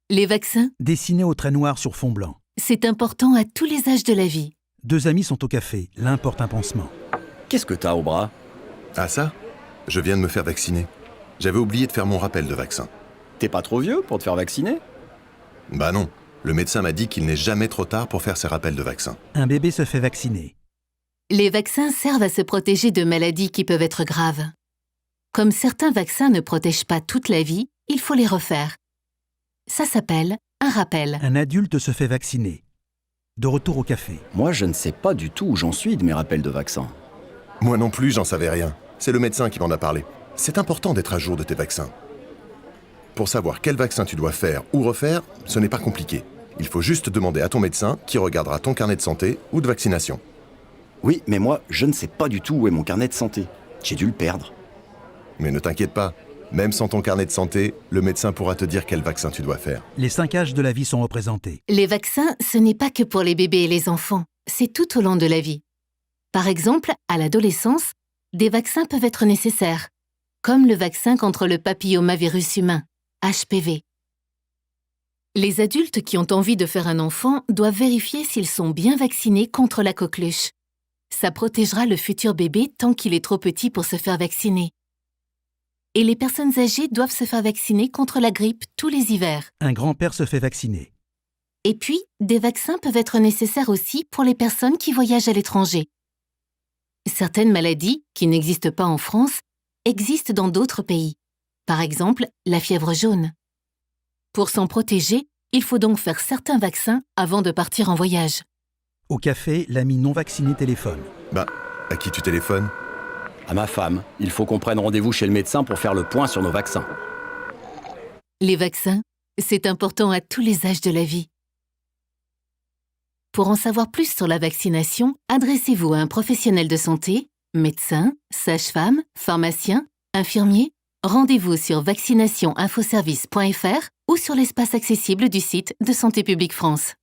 Les vaccins, Dessiné au trait noir sur fond blanc. c'est important à tous les âges de la vie. Deux amis sont au café, l'un porte un pansement. Qu'est-ce que t'as au bras? Ah ça? Je viens de me faire vacciner. J'avais oublié de faire mon rappel de vaccin. T'es pas trop vieux pour te faire vacciner? Bah non, le médecin m'a dit qu'il n'est jamais trop tard pour faire ses rappels de vaccin. Un bébé se fait vacciner. Les vaccins servent à se protéger de maladies qui peuvent être graves. Comme certains vaccins ne protègent pas toute la vie, il faut les refaire. Ça s'appelle un rappel. Un adulte se fait vacciner. De retour au café. Moi, je ne sais pas du tout où j'en suis de mes rappels de vaccin. Moi non plus, j'en savais rien. C'est le médecin qui m'en a parlé. C'est important d'être à jour de tes vaccins. Pour savoir quel vaccin tu dois faire ou refaire, ce n'est pas compliqué. Il faut juste demander à ton médecin qui regardera ton carnet de santé ou de vaccination. Oui, mais moi, je ne sais pas du tout où est mon carnet de santé. J'ai dû le perdre. Mais ne t'inquiète pas, même sans ton carnet de santé, le médecin pourra te dire quel vaccin tu dois faire. Les 5 âges de la vie sont représentés. Les vaccins, ce n'est pas que pour les bébés et les enfants, c'est tout au long de la vie. Par exemple, à l'adolescence, des vaccins peuvent être nécessaires, comme le vaccin contre le papillomavirus humain, HPV. Les adultes qui ont envie de faire un enfant doivent vérifier s'ils sont bien vaccinés contre la coqueluche. Ça protégera le futur bébé tant qu'il est trop petit pour se faire vacciner. Et les personnes âgées doivent se faire vacciner contre la grippe tous les hivers. Un grand-père se fait vacciner. Et puis, des vaccins peuvent être nécessaires aussi pour les personnes qui voyagent à l'étranger. Certaines maladies, qui n'existent pas en France, existent dans d'autres pays. Par exemple, la fièvre jaune. Pour s'en protéger, il faut donc faire certains vaccins avant de partir en voyage. Au café, l'ami non vacciné téléphone. Bah, à qui tu téléphones? À ma femme, il faut qu'on prenne rendez-vous chez le médecin pour faire le point sur nos vaccins. Les vaccins, c'est important à tous les âges de la vie. Pour en savoir plus sur la vaccination, adressez-vous à un professionnel de santé, médecin, sage-femme, pharmacien, infirmier. Rendez-vous sur vaccinationinfoservice.fr ou sur l'espace accessible du site de Santé publique France.